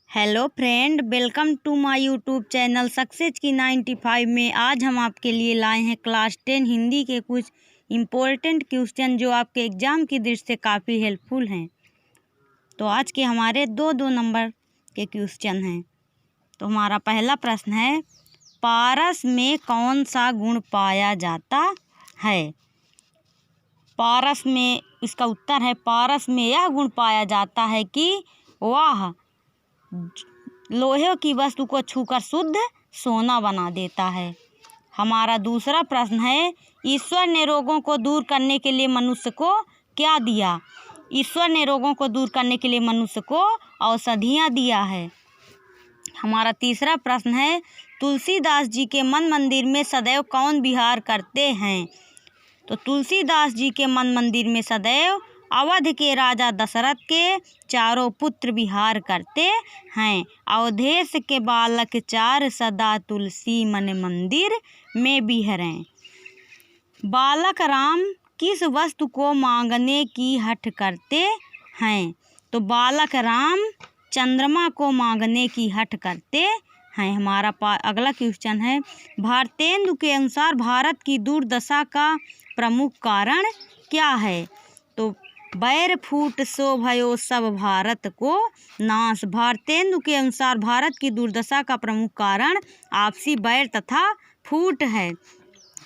Hello friend, welcome to my YouTube channel success की 95 में आज हम आपके लिए लाए हैं क्लास 10 हिंदी के कुछ इम्पोर्टेंट क्वेश्चन जो आपके एग्ज़ाम की दृष्टि से काफ़ी हेल्पफुल हैं। तो आज के हमारे दो नंबर के क्वेश्चन हैं। तो हमारा पहला प्रश्न है, पारस में कौन सा गुण पाया जाता है। पारस में इसका उत्तर है, पारस में यह गुण पाया जाता है कि वह लोहे की वस्तु को छूकर शुद्ध सोना बना देता है। हमारा दूसरा प्रश्न है, ईश्वर ने रोगों को दूर करने के लिए मनुष्य को क्या दिया। ईश्वर ने रोगों को दूर करने के लिए मनुष्य को औषधियाँ दिया है। हमारा तीसरा प्रश्न है, तुलसीदास जी के मन मंदिर में सदैव कौन विहार करते हैं। तो तुलसीदास जी के मन मंदिर में सदैव अवध के राजा दशरथ के चारों पुत्र विहार करते हैं। अवधेश के बालक चार सदा तुलसी मन मंदिर में विहरें। बालक राम किस वस्तु को मांगने की हठ करते हैं। तो बालक राम चंद्रमा को मांगने की हठ करते हैं। हमारा अगला क्वेश्चन है, भारतेंदु के अनुसार भारत की दुर्दशा का प्रमुख कारण क्या है। तो बैर फूट सो भयो सब भारत को नाश। भारतेंदु के अनुसार भारत की दुर्दशा का प्रमुख कारण आपसी बैर तथा फूट है।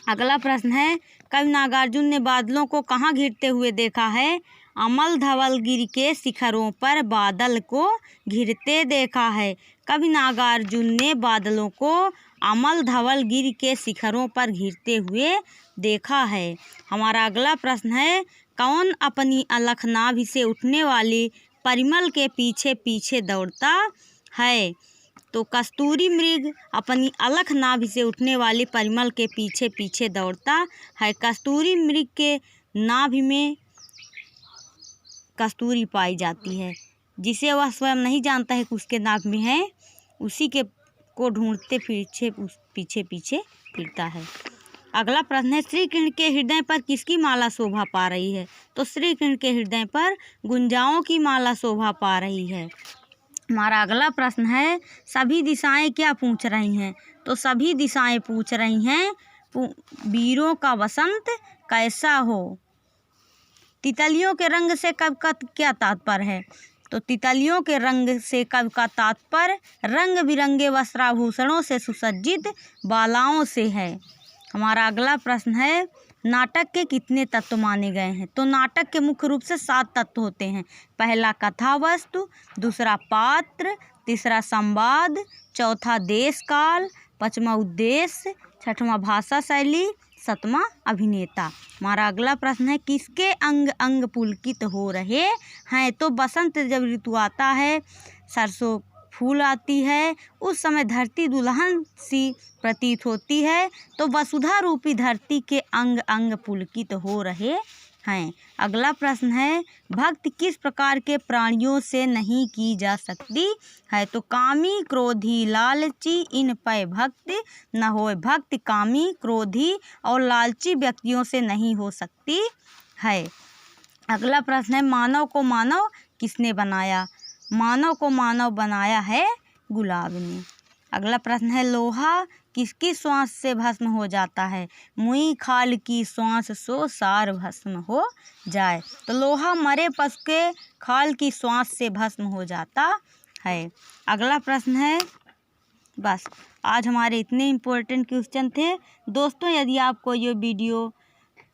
अगला प्रश्न है, कवि नागार्जुन ने बादलों को कहाँ घिरते हुए देखा है। अमल धवलगिरी के शिखरों पर बादल को घिरते देखा है। कवि नागार्जुन ने बादलों को अमल धवलगिरी के शिखरों पर घिरते हुए देखा है। हमारा अगला प्रश्न है, कौन अपनी अलख नाभि से उठने वाली परिमल के पीछे पीछे दौड़ता है। तो कस्तूरी मृग अपनी अलख नाभि से उठने वाली परिमल के पीछे पीछे दौड़ता है। कस्तूरी मृग के नाभि में कस्तूरी पाई जाती है, जिसे वह स्वयं नहीं जानता है कि उसके नाभि में है, उसी के को ढूंढते पीछे पीछे फिरता है। अगला प्रश्न है, श्री कृष्ण के हृदय पर किसकी माला शोभा पा रही है। तो श्री कृष्ण के हृदय पर गुंजाओं की माला शोभा पा रही है। हमारा अगला प्रश्न है, सभी दिशाएं क्या पूछ रही हैं। तो सभी दिशाएं पूछ रही हैं, वीरों का वसंत कैसा हो। तितलियों के रंग से कवि का क्या तात्पर्य है। तो तितलियों के रंग से कवि का तात्पर्य रंग बिरंगे वस्त्राभूषणों से सुसज्जित बालाओं से है। हमारा अगला प्रश्न है, नाटक के कितने तत्व माने गए हैं। तो नाटक के मुख्य रूप से 7 तत्व होते हैं। पहला कथा वस्तु, दूसरा पात्र, तीसरा संवाद, चौथा देश काल, पांचवा उद्देश्य, छठवां भाषा शैली, सातवां अभिनेता। हमारा अगला प्रश्न है, किसके अंग अंग पुलकित हो रहे हैं। तो बसंत जब ऋतु आता है, सरसों फूल आती है, उस समय धरती दुल्हन सी प्रतीत होती है। तो वसुधा रूपी धरती के अंग अंग पुलकित हो रहे हैं। अगला प्रश्न है, भक्ति किस प्रकार के प्राणियों से नहीं की जा सकती है। तो कामी क्रोधी लालची इन पे भक्ति न होए। भक्ति कामी क्रोधी और लालची व्यक्तियों से नहीं हो सकती है। अगला प्रश्न है, मानव को मानव किसने बनाया। मानव को मानव बनाया है गुलाब ने। अगला प्रश्न है, लोहा किसकी श्वास से भस्म हो जाता है। मुई खाल की श्वास सो सार भस्म हो जाए। तो लोहा मरे पशु के खाल की श्वास से भस्म हो जाता है। अगला प्रश्न है, बस आज हमारे इतने इम्पोर्टेंट क्वेश्चन थे। दोस्तों, यदि आपको ये वीडियो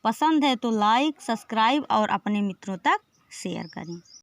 पसंद है तो लाइक, सब्सक्राइब और अपने मित्रों तक शेयर करें।